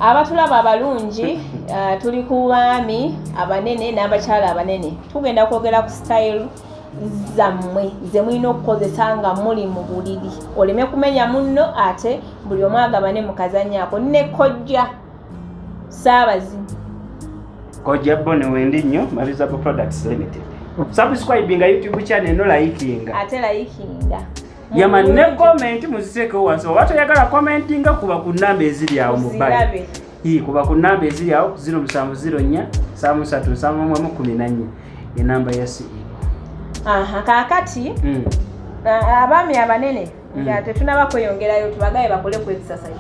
abatulaba abalungi tuli ku baami abanene n'abakyala abanene tugenda kwogera ku style zammwe ze mulina okukozesa nga muli mu buliri oleme kumenya munno ate buli omu agabane mu kazanyaako ne kojja Saabazi kojja Bone wendi nnyo Mabirizi Products Limited subscribing YouTube channel no likinga ate likinga yama ne comment muziteeko wansi oba toyagala commentinga kuba ku namba eziri awo mobile kuba ku namba eziri awo 0704 33714 enamba ya CEO. Kakati abaami abanene nga tetunaba kweyongerayo tubagaye bakole ku exercise.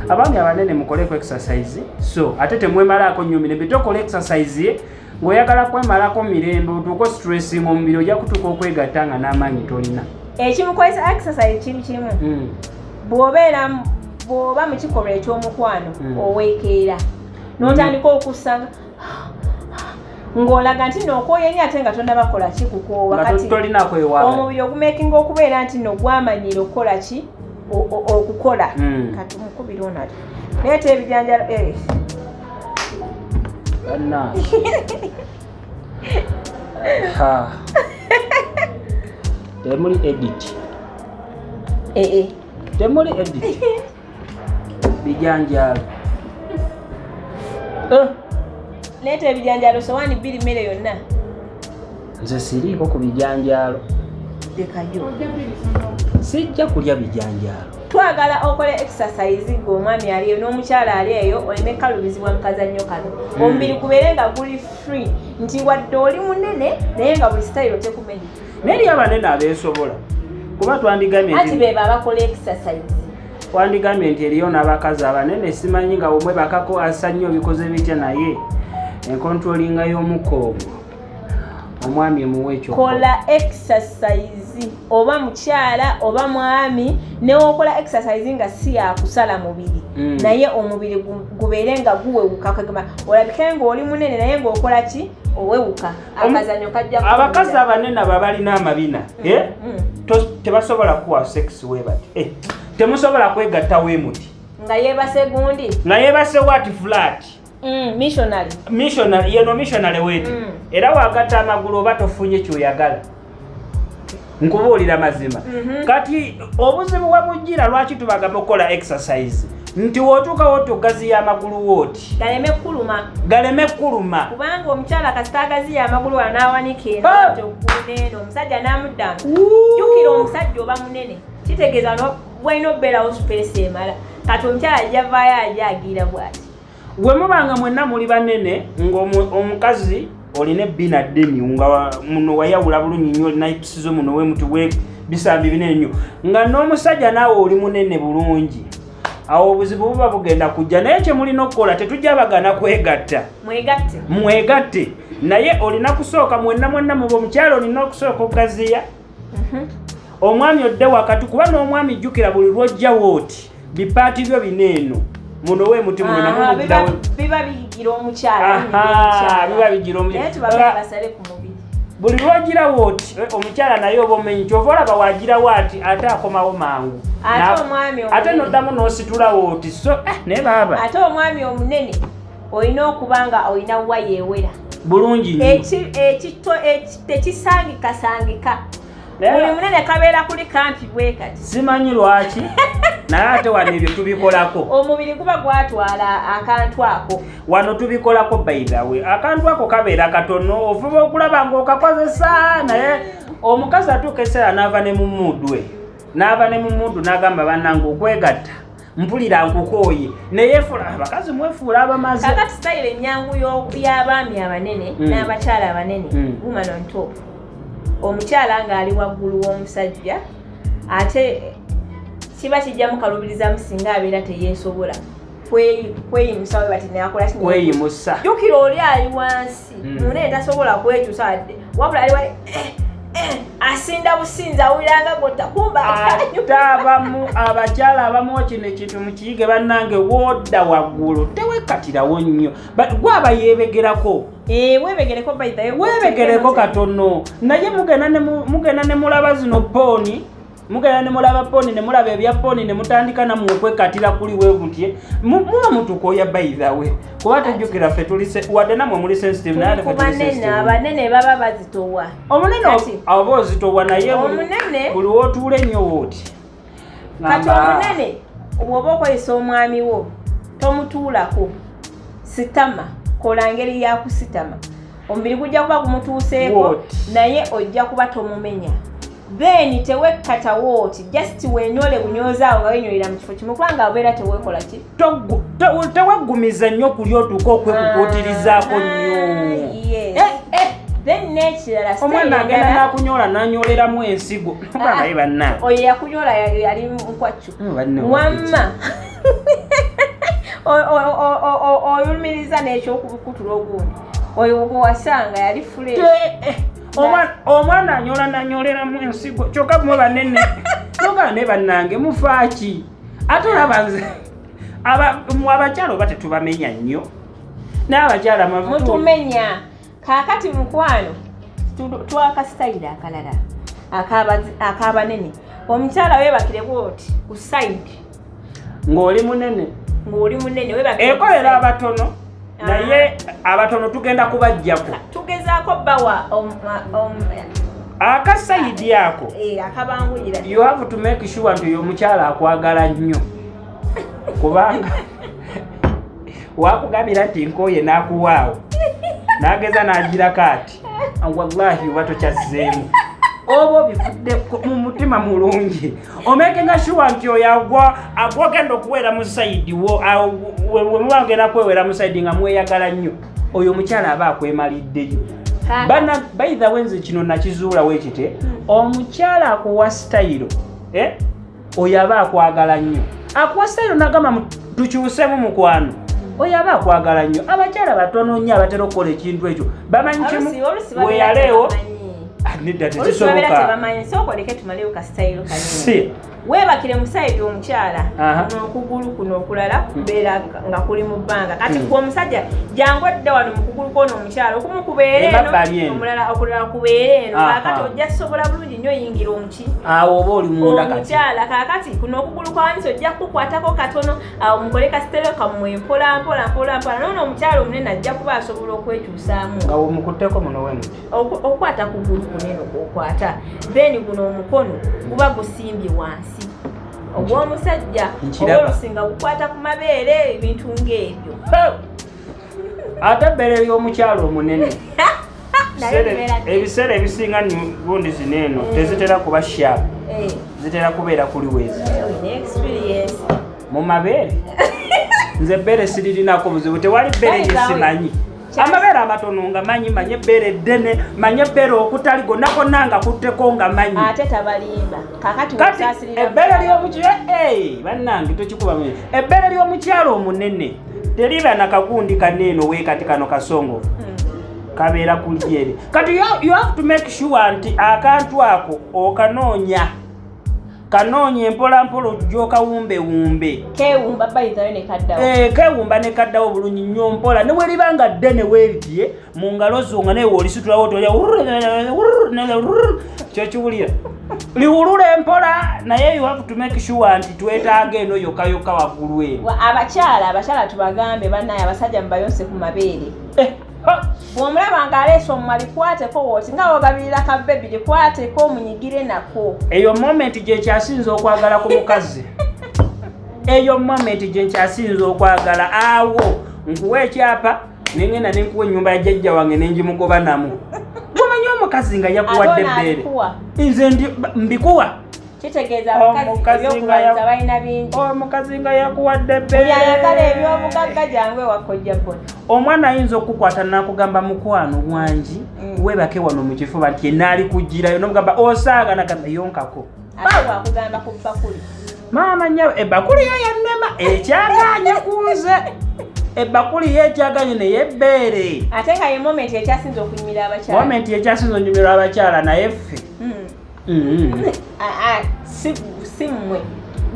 Abaami abanene mukole ku exercise so ate temwemalako nnyo mirembe tokola exercise ngoyagala kwemalako mirembe otuuko stressing omubiri ojja kutuuka okwegatta nga n'amaanyi tolina. Ekimukozesa exercise kimu bw'oba mu kikolwa eky'omukwano oweekeera n'otandika okusanga ng'olaga nti n'okwoyeni ate nga tonnabakola ki kukoowa kati omubiri ogumeekinga okubeera nti no gwamanyira okukola ki okukola kati mukubira ono ati leeta ebijanjalo temuli edit temuli edit bijanjalo leeta ebijanjalo sowaani 2 mmere yonna nze siriiko ku bijanjalo dekayo sijja kulya bijanjalo twagala okole exercise ng'omwami aliyo n'omukyala ali eyo oleme kalubizibwa mu kazannyo kano omubiri gubeere nga guli free nti wadde oli munene naye nga buli style tekumenya neri abanene abeesobola kuba twandigamye ati beba abakola exercise twandigamye nti eriyo n'abakazi abanene simanyi nga omwe bakako asa nnyo bikoze bitya naye encontrollinga y'omukoogo omwami muwe ekyo kola exercise oba mukyala oba mwami newokola exercise nga si yakusala mubiri naye omubiri gubeere nga guwewuka kagamba olabike ng'oli munene naye ng'okola ki owewuka akazanyo kajja abakazi abanene abo balina amabina tebasobola kuwa sex webati temusobola kwegatta weemuti nga yeebase gundi nga yeebase wati flat missionary yeno missionary wetu era wagatta amagulu oba tofunye kyoyagala nkubuulira mazima kati obuzibu webujjira lwaki tubagamba okukola exercise nti wootuuka wotugaziya amagulu wooti galeme kuluma kubanga omukyala kasita agaziya amagulu anaawanika eno omusajja n'amuddamu jjukira omusajja oba munene kitegeeza walina okubeerawo space emala kati omukyala ajjavaayo ajja agira bw'ati gwe mubanga mwenna muli banene ng'omukazi olina ebbina ddeni nga muno wayawula bulungi nnyo olina ipisizo muno wemuti bisambi binene nnyo nga n'omusajja naawe oli munene bulungi awo obuzibu buba bugenda kujja naye kye mulina okukola tetujja bagana kwegatta mwegatte naye olina kusooka mwenna muba omukyala olina okusooka okugaziya omwami odde wakati kuba n'omwami jjukira buli lwojja wooti bipaati byo bineeno muno wemuti muno namumugirawo biba biyigira omukyala biba bigira omukyala buli lwogirawo oti omukyala naye oba omenyi kyova olaba wagirawo ati ate akomawo mangu ate noddamu n'ositulawo oti so naye baaba ate omwami omunene olina okuba nga olina waya ewera bulungi ekito tekisangikasangika buli munene kabeera kuli kampi bwe kati simanyi lwaki naye ate wano ebyo tubikolako omubiri guba gwatwala akantu ako wano tubikolako by the way akantu ako kabeera katono ofuba okulaba ng'okakozesa naye omukazi atuuka eseera n'ava ne mu muddu n'agamba bannange okwegatta mpulira nkukooye neyeefula abakazi mwefuula abamaze kakati style ennyangu y'abaami abanene n'abakyala abanene woman on top omukyala ng'ali waggulu w'omusajja ate kiba kijja mukalubiriza musinga abeera teyeesobola kweyimusa we bati nayakola kweyimusa jjukira oli ali wansi munene tasobola kwekyusa wadde wabula ali wali asinda businza awuliranga gotta kumba abamu abakyala abamu kino ekintu mukiyige bannange wodda waggulu tewekatirawo nnyo gwaba yeebegerako webegereko webegereko katono naye mugenda ne mulaba zino pooni mugenda ne mulaba poni ne mulaba ebya poni ne mutandika na mukwekatira kuli we butye muba mutukoya by the way kuba tujjukira ffe tulise wadde namwe muli sensitive naye ffe tuli sensitive abanene baba bazitowa omunene aba ozitowa naye buli wotuula ennyo wooti kati omunene bw'oba okozesa omwami wo tomutuulako sitama kola ngeri ya kusitama omubiri gujja kuba gumutuuseeko naye ojja kuba tomumenya then tewekkata wooti just wenyole bunyozaawo nga wenyolera mu kifo kimu kubanga abeera teweekola ki teweggumiza nnyo kuli otuuka okwekukuutirizaako nnyo then nekirala omwana agenda nakunyola nanyoleramu ensigo naye banna oyo yakunyola yali mukwaccu wamma oyumiriza n'ekyokubukutula ogundi oyo wasanga yali fule omwana anyola nanyoleramu ensigo kyokka mwe banene noga ne bannange mufaaki ate olabanze abakyala oba tetubamenya nnyo n'abakyala mutumenya kakati mukwano twakasitayira akalala akabanene omukyala webakire bwoti ku side ng'oli munene ekolera abatono naye abatono tugenda kubajjako tugezaako bawa akasayidi ako akabangulira you have to make sure nti oyo omukyala akwagala nnyo kubanga wakugambira nti nkoye n'akuwaawo n'ageza n'agirako ati wallahi oba tokyazzeemu oba obifudde mu mutima mulungi omekenga sure nti oyo agwagenda okuweera mu sayidi we muba ngenda kwewera mu sayidi nga mweyagala nnyo oyo omukyala aba akwemaliddeyo by the way nze kino nakizuulawo ekite omukyala akuwa sitayiro oyo aba akwagala nnyo akuwa sitayiro nagamba tukyusemu mukwano oyo aba akwagala nnyo abakyala batono nnyo abatera okukola ekintu ekyo bamanyi kimu weyaleewo nedda tekisoboka webakire musaidi omukyala n'okugulu kuno okulala kubeera nga kuli mu bbanga kati ku omusajja jangu edda wano mu kugulu kono omukyala okumu kubeere eno omulala okulala kubeere eno kakati ojja kisobola bulungi nnyo oyingira omuki awo oba oli munda kati omukyala kakati kuno okugulu kwawanisa ojja kukwatako katono awo mukole kasitero kammwe mpola noono omukyala omunene ajja kuba asobola okwekyusaamu nga womukutteko muno wemuti okwata kugulu kunene okwokwata then guno omukono guba gusimbye wansi ogw'omusajja oba olusinga gukwata ku mabeere ebintu ng'ebyo ate ebbeere ly'omukyalo omunene ebiseera ebisinga gundi zineeno tezitera kuba sharp zitera kubeera kuli weezi mu mabeere nze ebbeere siririnako buzibu tewali bbeere gyesimanyi amabeere amatono nga manyi manye ebbeere eddene manye ebbeere okutali gonna nga kutteko nga manyi ate tabalimba kakati ebbeere bannange tokikuba ebbeere ly'omukyalo omunene teriba nakagundi kaneeno weekati kano kasongovu kabeera kulyere kati you have to make sure nti akantu ako okanoonya empolampola ojja okawumbewumbe kewumba ne kaddawo bulungi nnyo mpola ne weliba nga ddene weeritye mu ngalo zo nga naye wolisitulawo tolya kyokiwulira liwulula empola naye you have to make sure nti twetaaga eno yokka waggulu eno abakyala tubagambe bannaye abasajja mubayonse ku mabeere bw'omulaba ng'aleese omumali kwateko wooti nga wogabirira kabbebi likwateko omunyigire nako eyo moment gyekyasinza okwagala ku mukazi eyo moment gyekyasinza okwagala awo nkuwa ekyapa nengenda nenkuwa ennyumba ya jjajja wange nengimugoba namu gwomanyi omukazi nga yakuwadde ebbeere nze mbikuwa kitegeeza abakazi ebyokubanza balina bingi omukazi nga yakuwadde ebbeere ayagala ebyobugagga jangu ewakojja bona omwana ayinza okukwata nakugamba mukwano gwangi webake wano mu kifuba nti enaali kugirayo nomugamba osaaga nagamba yonkako ate wakugamba ku bakuli maama nyawe ebbakuli yo yannema ekyaganye kunze ebbakuli yo ekyaganye neyebbeere ate nga ye moment ekyasinza okunyumira abakyala moment ekyasinza onyumira abakyala naye ffe si mmwe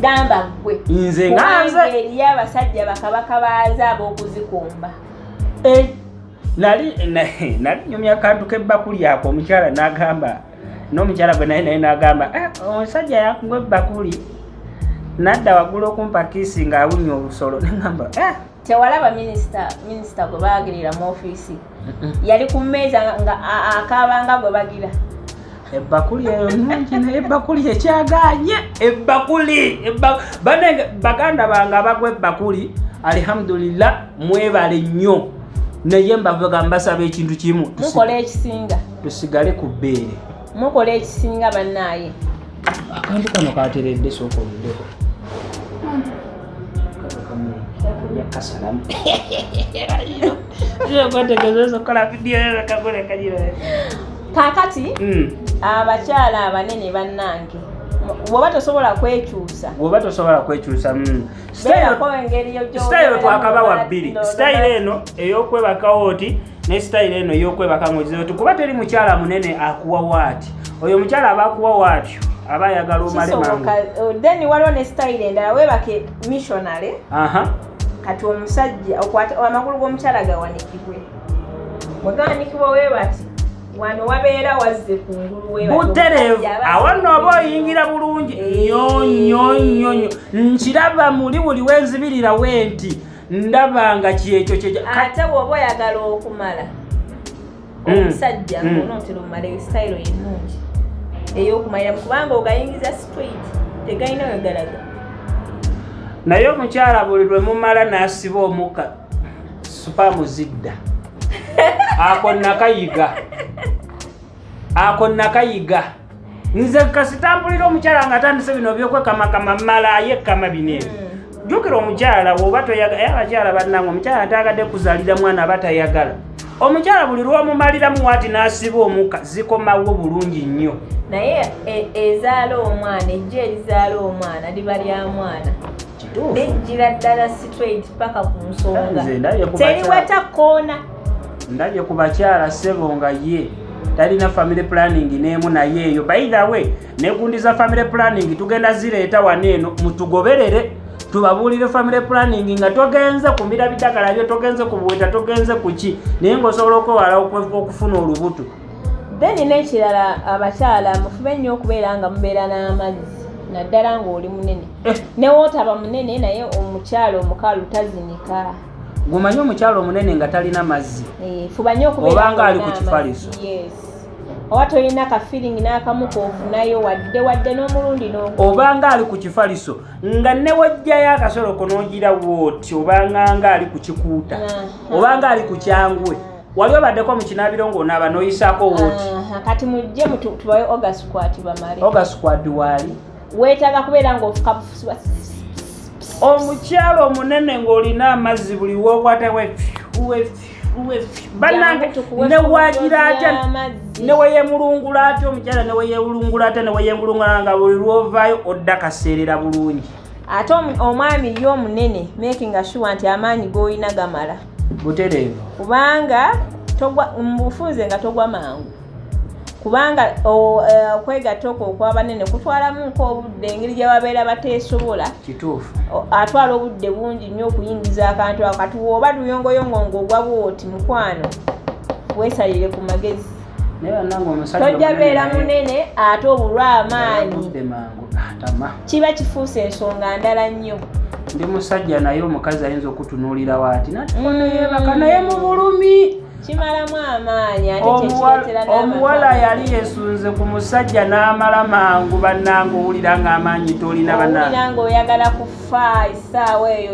gamba ggwe nze nganze eriyo abasajja bakabaka baaza ab'okuzikumba nali nyumya akantu k'ebbakuli ako omukyala n'agamba n'omukyala gwe naye n'agamba omusajja yakungwa ebbakuli nadda waggulu okumpa kiisi ng'awunya olusolo neŋŋamba tewalaba minisita gwe baagirira mu ofiisi yali ku mmeeza nga akaabanga gwe bagira ebbakuli eyo nungi naye ebbakuli ekyaganye baganda bange abagwa ebbakuli alhamdulillah mwebale nnyo naye mbavuga mbasaba ekintu kimu mukola ekisinga tusigale ku bbeere mukola ekisinga bannaaye akantu kano kateredde sooka oluddeko yakasalamu kwategezesokola vidiyo kagolekagiro kakati abakyala abanene bannange bwoba tosobola kwekyusa sitayiro twakabawa bbiri sitayiro eno ey'okwebaka wooti ne sitayiro eno ey'okwebaka ngozioti kuba teri mukyala munene akuwa waati oyo omukyala aba akuwa waatyo aba ayagala omale mangu then waliwo ne sitayiro endala webake missionary kati omusajja amakulu g'omukyala gawanikibwe bwegawanikibwa webati wano wabeera wazze kungulu butereevu awo nno oba oyingira bulungi nnyo nkiraba muli buli wenzibirira wenti ndaba nga kyekyo ate bw'oba oyagala okumala omusajja ngonootera omumala sitayiro ennungi ey'okumaliramu kubanga ogayingiza straight tegalina wegalaga naye omukyala buli lwe mumala n'asiba omukka supaamu zidda ako nakayiga nze kasitambulira omukyala nga atandise bino byokwekamakamaa malaye kama bineebi jjukira omukyala woba toyagala abakyala bannange omukyala ataagadde kuzaalira mwana aba tayagala omukyala buli lwomumaliramu waati n'asiba omukka zikomawo bulungi nnyo naye ezaala omwana ejja erizaala omwana liba lya mwana nejjira ddala straight paka ku nsonga teriweta koona ndabye ku bakyala ssebo nga ye talina family planning n'emu naye eyo by the way negundi za family planning tugenda zireeta wano eno mutugoberere tubabuulire family planning nga togenze kumbira bidagala byo togenze ku buweta togenze ku ki naye ng'osobola okwewala okufuna olubuto then n'ekirala abakyala mufube nnyo okubeera nga mubeera n'amazzi naddala ng'oli munene newootaba munene naye omukyala omukalu tazinika gumanyi omukyala omunene nga talina mazzi fuba nnyo okubeera obanga ali ku kifaliso oba tolina ka feeling n'akamu koofunayo wadde n'omulundi obanga ali ku kifaliso nga ne wajjayo akasolo konoogira wooti obanga nga ali ku kikuuta obanga ali ku kyangwe wali obaddeko mu kinaabiro ng'onaaba n'oyisaako wooti kati mujje tubawe ogasquat bamale ogasquat waali weetaaga kubeera ng'ofuka bufusiba omukyalo omunene ng'olina amazzi buli wookwata bannange newagira atya neweyemulungula atya omukyala neweyewulungula atya neweyemulungula nga buli lwovaayo odda kaseerera bulungi ate omwami ye omunene making sure nti amaanyi g'olina gamala butereevu kubanga mbufunze nga togwa mangu kubanga okwegatta okwo okw'abanene kutwalamu nk'obudde engeri gye babeera bateesobola kituufu atwala obudde bungi nnyo okuyingiza akantu ako kati woba luyongoyongo ng'ogwa bwoti mukwano weesalire ku magezi tojja beera munene ate obulwa amaanyi kiba kifuuse ensonga ndala nnyo ndi musajja naye omukazi ayinza okutunuulira waati natyeebaka naye mu bulumi kimalamu amaanyi ate kyekireetera omuwala yali yesunze ku musajja n'amala mangu bannange owulira ng'amaanyi tolina bannange nga oyagala kufa essaawa eyo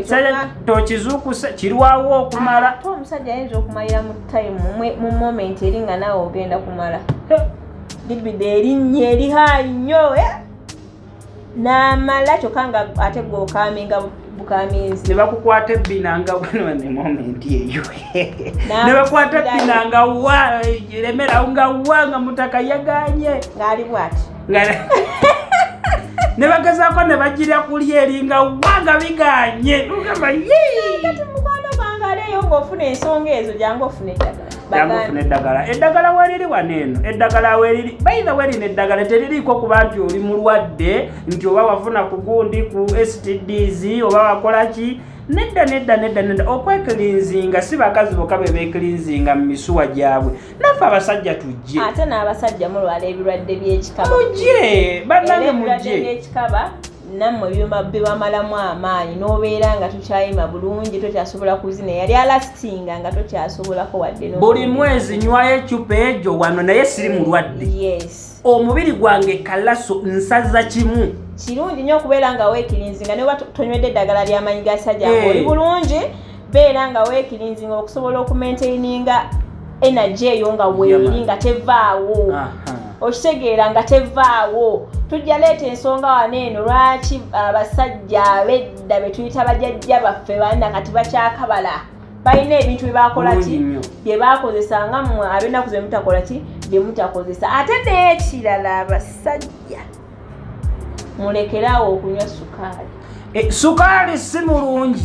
tokizuukuse kirwawo okumala ate omusajja ayinza okumalira mu time mu moment eri nga naawe ogenda kumala libidde erinnya erihaayi nnyo n'amala kyokka nga ate gweokaaminga bukaminzi ne bakukwata ebbinanga ne moment eyo ne bakwata ebbinanga wa remerawo nga wa nga mutaka yaganye ng'ali bw'ati ne bagezaako ne bagirya kulya eri nga wa nga biganye nogamba kati mukwano gwange aleeyo ng'ofuna ensonga ezo jangu ofuna eddagala eddagala weeriri wano eno eddagala weeriri bayina weerina eddagala teririiko kuba nti oli mulwadde nti oba wafuna ku gundi ku STDs oba wakola ki nedda okweklinzinga si bakazi bokka bebeklinzinga mu misuwa gyabwe naffe abasajja tujje ate n'abasajja mulwala ebirwadde by'ekikaba mujje bannange mujje by'ekikaba nammwe bibamalamu amaanyi n'obeera nga tokyayima bulungi tokyasobola kuzina yali alastinga nga tokyasobolako wadde buli mwezi nywayo ecupa egyo wano naye siri mulwadde yes omubiri gwange kalaso nsaza kimu kirungi nnyo okubeera nga weekirinzinga ne tonywedde eddagala ly'amaanyi ga sajja oli bulungi beera nga weekirinzinga okusobola okumaintaininga energy eyo nga weeri nga tevaawo okitegeera nga tevaawo tujja leeta ensonga wano eno lwaki abasajja abedda be tuyita bajjajja baffe banna kati bakyakabala balina ebintu byebakola ki bye bakozesa nga mmwe ab'ennaku ze mutakola ki bye mutakozesa ate n'ekirala abasajja mulekerawo okunywa sukaali sukaali si mulungi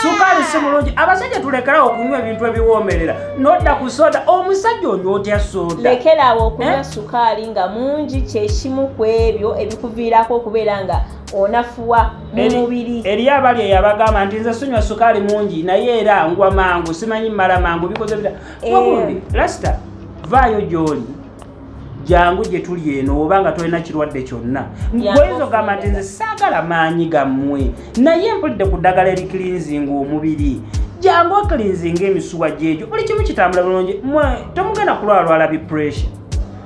sukaali si mulungi abasajja tulekerawo okunywa ebintu ebiwoomerera nodda ku soda omusajja onywa otya soda lekerawo okunywa sukaali nga mungi kyekimu ku ebyo ebikuviirako okubeera nga onafuwa mu mubiri eri abali eyabagamba nti nze sinywa sukaali mungi naye era ngwa mangu simanyi mmala mangu bikoze bita wabundi lasita vaayo gy'oli jangu gye tuli eno oba nga tolina kirwadde kyonna gweyinza ogamba nti nze saagala maanyi gammwe naye mpulidde ku ddagala eriklinzinga omubiri jangu oklinzinga emisuwa gyegyo buli kimu kitambula bulungi temugenda kulwalwala bipressure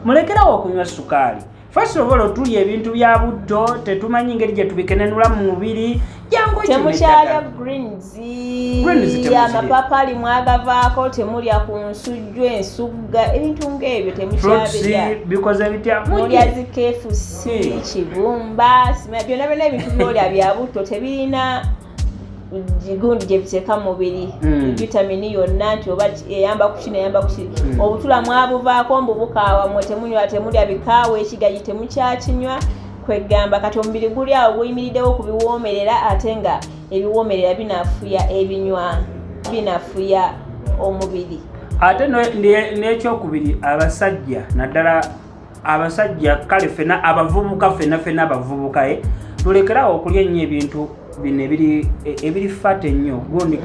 mulekerawo okunywa sukaali first of all tuli ebintu bya buddo tetumanyi ngeri gye tubikenenula mu mubiri jangu temukyalya greens amapapali mwagavaako temulya ku nsujju ensugga ebintu ng'ebyo temukyabirya bikoze bitya mulya zikefusi kibumba byonna byonna ebintu byolya bya butto tebirina gundi gye biteeka mu mubiri vitamini yonna nti oba eyamba ku kino eyamba ku kino obutula mwabuvaako mbubukaawa mwe temulya bikaawa ekigaji temukyakinywa kwegamba kati omubiri guli awo guyimiriddewo ku biwoomerera ate nga ebiwoomerera binafuya ebinywa binafuya omubiri ate n'ekyokubiri abasajja naddala abasajja kale fena abavubuka fena abavubuka tulekerawo okulya ennyo ebintu bino ebiri fat ennyo gundi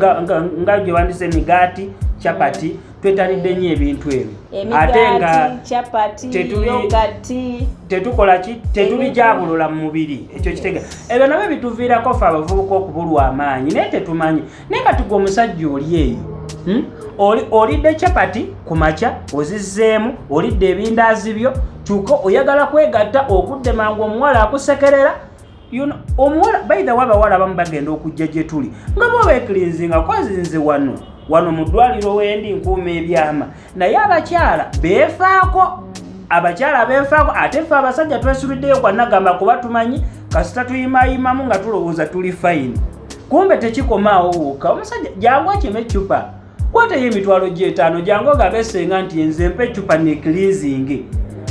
nga gye wandise emigaati chapati twetalidde nnyo ebintu ebyo ate nga tetukola ki tetubijabulula mu mubiri ekyo kitega ebyo nabyo bituviirako ffe abavubuka okubulwa amaanyi naye tetumanyi naye kati gwe omusajja oli eyo olidde chapati ku makya ozizzeemu olidde ebindaazi byo kyuka oyagala kwegatta okudde mangu omuwala akusekerera omuwala by the way abawala abamu bagenda okujja gye tuli nga bwebeeklinzinga kwazinze wano mu ddwaliro wendi nkuuma ebyama naye abakyala beefaako ate ffe abasajja twesuliddeyo kwanagamba kuba tumanyi kasita tuyimayimamu nga tulowooza tuli fayini kumbe tekikomaawo wokka omusajja jangu akima eccupa kwateyo emitwalo gy'etaano jangu ogambe essenga nti nze mpa eccupa neklinzinge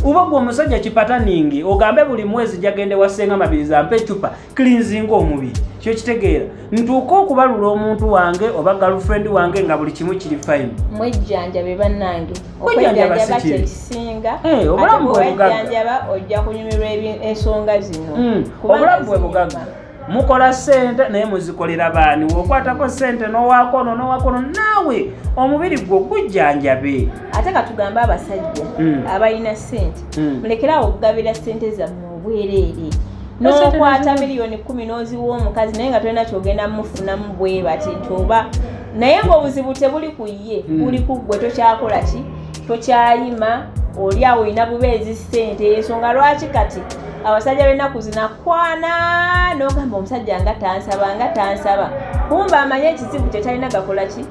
uba gwe omusajja kipataningi ogambe buli mwezi jagende wa Senga Mabirizi ampe eccupa cleansing omubiri kyo kitegeera ntuuka okubalula omuntu wange oba girlfriend wange nga buli kimu kiri fine mwejjanjabe bannange okwejjanjaba kisinga obulamu bwejjanjaba ojja kunyumirwa ensonga zino obulamu bwe bugagga mukola sente naye muzikolera baani wokwatako sente nowakono naawe omubiri gwo gujjanjabe ate katugamba abasajja abalina sente mulekerawo okugabira sente zammwe obwereere n'okwata miliyoni 10 n'oziwa omukazi naye nga tolina kyogenda mufunamu bwe bati nti oba naye ng'obuzibu tebuli ku ye buli ku ggwe tokyakola ki tokyayima oli awo olina bubeezi sente ensonga lwaki kati abasajja b'ennaku zinakwana n'ogamba omusajja nga tansaba kumba amanye ekizibu kye talina gakola ki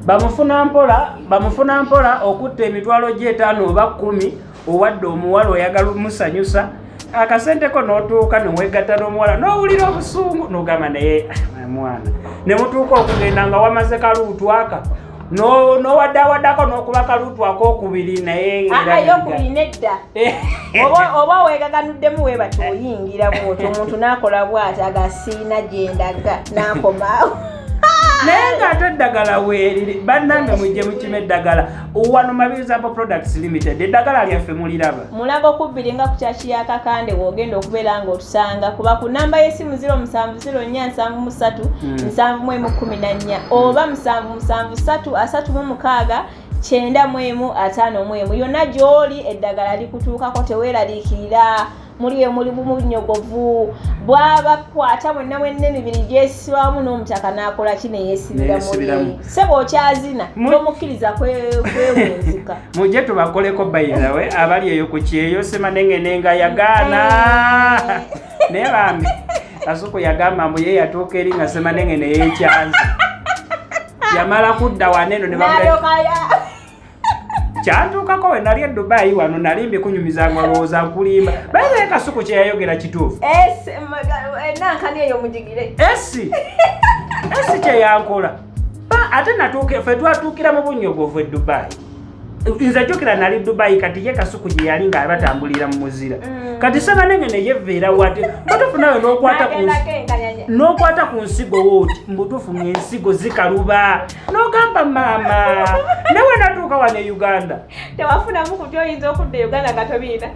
bamufuna mpola okutta emitwalo gy'etaano oba 10 owadde omuwala oyagala omusanyusa akasenteko n'otuuka newegatta n'omuwala n'owulira obusungu n'ogamba naye mwana ne mutuuka okugenda nga wamaze kaluutu aka n'owaddawaddako n'okuba kaluutu ak'okubiri naye ayokubiri nedda oba wegaganuddemu webati oyingira bwoti omuntu n'akola bw'ati agasiina gyendaga n'akomaawo naye nga ate eddagala weeriri bannange mujje mukime eddagala wano Mabirizi Products Limited eddagala lyaffe muliraba mulaga okubbiri nga ku kyaki ya Kakande w'ogenda okubeera ng'otusanga kuba ku namba y'essimu 0704737114 oba 77733691 yonna gy'oli eddagala likutuukako teweeraliikirira muli bunyogovu bwaba kwata mwenna mwenna emibiri gyesibwamu n'omutaka n'akola kino yeesibira muli sebo okyazina tomukkiriza kwewunzika mujje tubakoleko bayirawe abali eyo ku kyeyo semanengene nga yagaana naye bambi Kasuku yagamba mbu ye yatuuka eri nga semanengene yeekyanzi yamala kudda waneno ne kyantuukako we nali e Dubai wano nali mbikunyumizanga lowooza nkulimba baye Kasuku kye yayogera kituufu nankani eyo mujigire esi kye yankola ate ffe twatuukira mu bunyogovu e Dubai nze jjukira nali Dubai kati ye Kasuku gye yali nga batambulira mu muzira kati sebanengene yeveera wati mbutuufu nawe n'okwata ku nsigo wooti mbutuufu ng'ensigo zikaluba n'ogamba maama newe natuuka wano e Uganda tewafunamu ku byoyinza okudda Uganda katobiina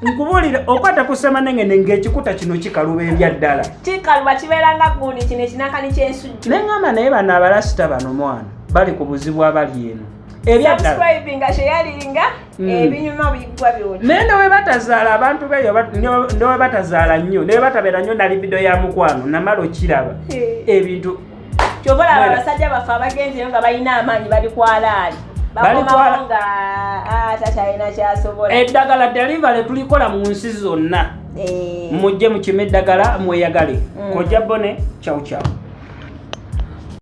nkubuulire okwata ku semanengene ng'ekikuta kino kikaluba ebya ddala kikaluba kibeeranga gundi kino ekinankani ky'ensujju neŋŋamba naye bano abalasita bano mwana bali ku buzibu abali eno subscribinga sheyalinga ebinyuma bigwa byona naye newe batazaala abantu beyo newe batazaala nnyo newe batabeera nnyo na libido ya mukwano namala okiraba ebintu kyobola abasajja baffe abagenzeyo nga balina amaanyi bali kwalaali bakomawo nga takyalina kyasobola eddagala delivery tulikola mu nsi zonna mujje mukime eddagala mweyagale kojja bone ciao ciao